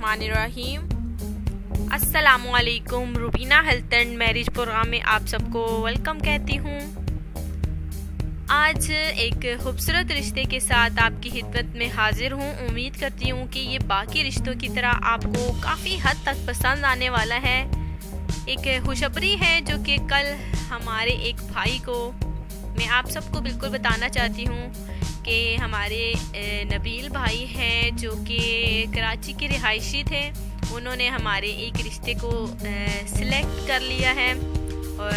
बिस्मिल्लाहिर्रहमानिर्रहीम। अस्सलामुअलैकुम। Rubina health and marriage programme में आप सबको वेलकम कहती हूँ। आज एक खूबसूरत रिश्ते के साथ आपकी खिदमत में हाजिर हूँ। उम्मीद करती हूँ कि ये बाकी रिश्तों की तरह आपको काफ़ी हद तक पसंद आने वाला है। एक खुशखबरी है जो कि कल हमारे एक भाई को मैं आप सबको बिल्कुल बताना चाहती हूँ कि हमारे नबील भाई हैं जो कि कराची के रिहायशी थे। उन्होंने हमारे एक रिश्ते को सिलेक्ट कर लिया है और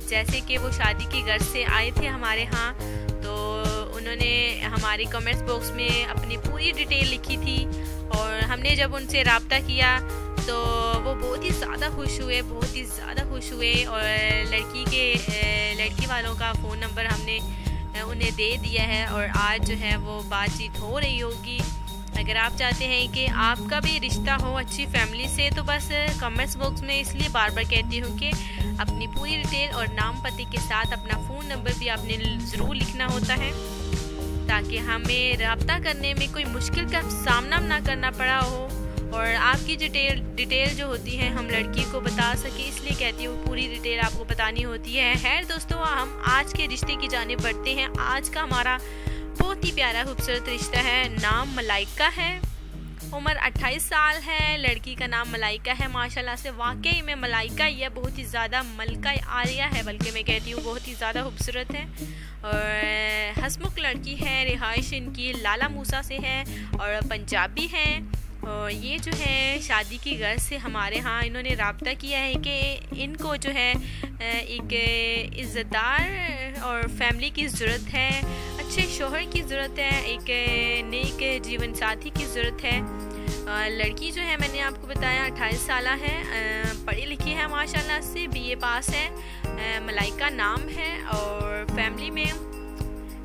जैसे कि वो शादी के घर से आए थे हमारे यहाँ, तो उन्होंने हमारे कमेंट्स बॉक्स में अपनी पूरी डिटेल लिखी थी और हमने जब उनसे रब्ता किया तो वो बहुत ही ज़्यादा खुश हुए और लड़की वालों का फ़ोन नंबर हमने उन्हें दे दिया है और आज जो है वो बातचीत हो रही होगी। अगर आप चाहते हैं कि आपका भी रिश्ता हो अच्छी फैमिली से, तो बस कमेंट्स बॉक्स में इसलिए बार बार कहती हूँ कि अपनी पूरी डिटेल और नाम पते के साथ अपना फ़ोन नंबर भी आपने ज़रूर लिखना होता है ताकि हमें रब्ता करने में कोई मुश्किल का सामना ना करना पड़ा हो और आपकी डिटेल जो होती है हम लड़की को बता सके, इसलिए कहती हूँ पूरी डिटेल आपको बतानी होती है। खैर दोस्तों, हम आज के रिश्ते की जानिब बढ़ते हैं। आज का हमारा बहुत ही प्यारा खूबसूरत रिश्ता है। नाम मलाइका है, उम्र 28 साल है। लड़की का नाम मलाइका है। माशाल्लाह से वाकई में मलाइका ये बहुत ही ज़्यादा मलका आलिया है, बल्कि मैं कहती हूँ बहुत ही ज़्यादा खूबसूरत है और हंसमुख लड़की है। रिहाइश इनकी लाला मूसा से है और पंजाबी हैं। और ये जो है शादी की गर्ज से हमारे यहाँ इन्होंने रब्ता किया है कि इनको जो है एक इज़्ज़तदार और फैमिली की ज़रूरत है, अच्छे शोहर की ज़रूरत है, एक नेक जीवन साथी की ज़रूरत है। लड़की जो है मैंने आपको बताया 28 साल है, पढ़ी लिखी है माशाल्लाह से, बीए पास है। मलाइका नाम है और फैमिली में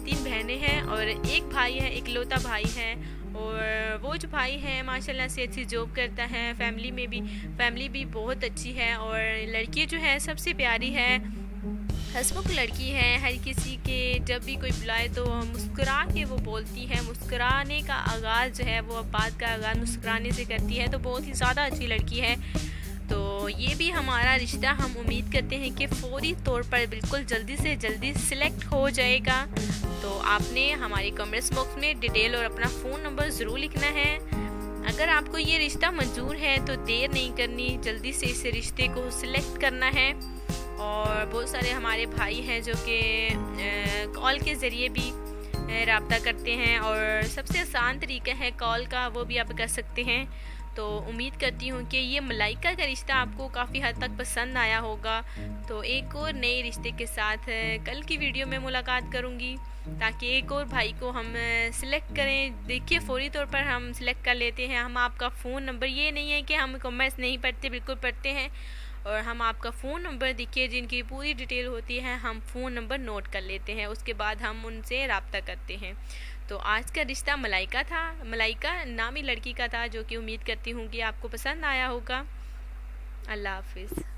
3 बहनें हैं और एक भाई है, इकलौता भाई है। और वो जो भाई है माशाल्लाह से अच्छी जॉब करता है। फैमिली भी बहुत अच्छी है और लड़की जो है सबसे प्यारी है, हंसमुख लड़की है। हर किसी के जब भी कोई बुलाए तो मुस्कुरा के वो बोलती है। मुस्कुराने का आगाज़ जो है वो बात का आगाज़ मुस्कुराने से करती है, तो बहुत ही ज़्यादा अच्छी लड़की है। तो ये भी हमारा रिश्ता हम उम्मीद करते हैं कि फौरी तौर पर बिल्कुल जल्दी से जल्दी सिलेक्ट हो जाएगा। तो आपने हमारे कमेंट्स बॉक्स में डिटेल और अपना फ़ोन नंबर ज़रूर लिखना है। अगर आपको ये रिश्ता मंजूर है तो देर नहीं करनी, जल्दी से इस रिश्ते को सिलेक्ट करना है। और बहुत सारे हमारे भाई हैं जो कि कॉल के ज़रिए भी रब्ता करते हैं और सबसे आसान तरीका है कॉल का, वो भी आप कर सकते हैं। तो उम्मीद करती हूँ कि ये मलाइका का रिश्ता आपको काफ़ी हद तक पसंद आया होगा। तो एक और नए रिश्ते के साथ कल की वीडियो में मुलाकात करूँगी ताकि एक और भाई को हम सिलेक्ट करें। देखिए फौरी तौर पर हम सिलेक्ट कर लेते हैं। हम आपका फ़ोन नंबर, ये नहीं है कि हम कमेंट्स नहीं पढ़ते, बिल्कुल पढ़ते हैं और हम आपका फ़ोन नंबर देखिए जिनकी पूरी डिटेल होती है हम फ़ोन नंबर नोट कर लेते हैं, उसके बाद हम उनसे रब्ता करते हैं। तो आज का रिश्ता मलाइका था। मलाइका नामी लड़की का था जो कि उम्मीद करती हूँ कि आपको पसंद आया होगा। अल्लाह हाफिज़।